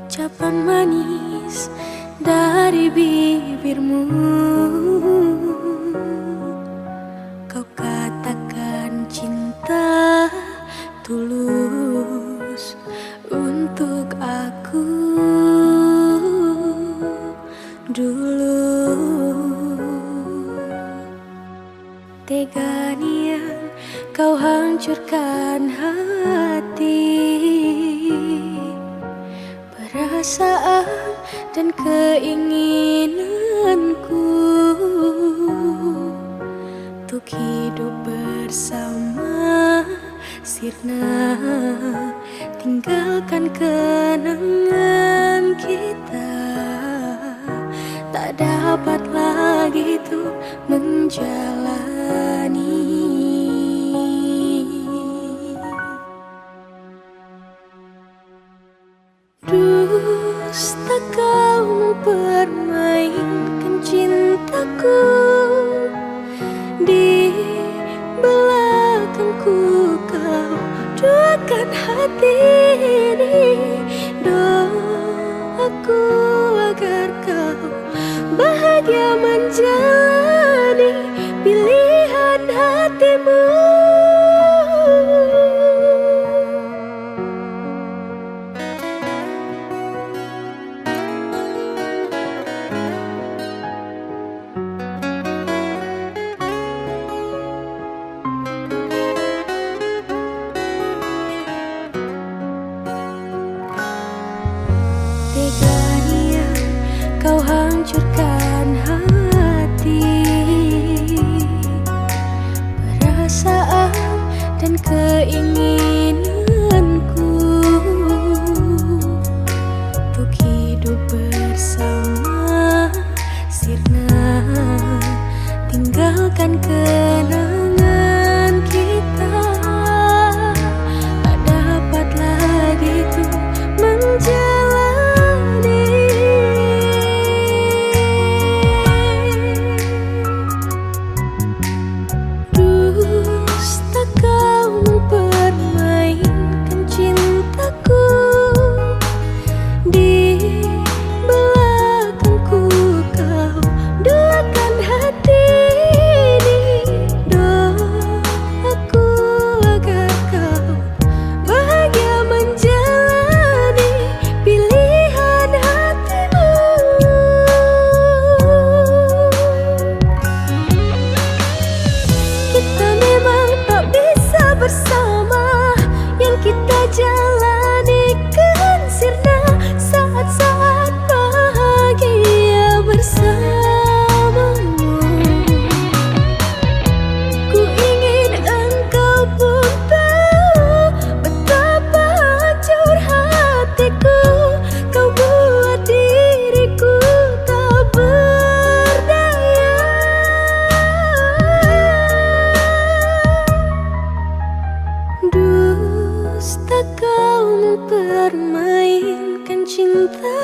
ucapan manis dari bibirmu. Kau katakan cinta tulus untuk aku dulu. Tega niat kau hancurkan hati, perasaan dan keinginanku untuk hidup bersama. Sirna tinggalkan kenangan kita, tak dapat lagi tuh menjalani. Dusta kau mempermainkan cintaku, di belakangku kau duakan hati ini. Doaku agar kau bahagia menjalani pilihan hatimu. Tega niat kau hancurkan hati, perasaan dan keinginanku untuk hidup bersama. Sirna tinggalkan kenangan kita, tak dapat lagi tuh menjalani. Bersama yang kita jalani kan Sirna, saat-saat bahagia bersamamu. Ku ingin engkau pun tahu betapa hancur hatiku. Kau buat diriku tak berdaya. Dusta kau mempermainkan cinta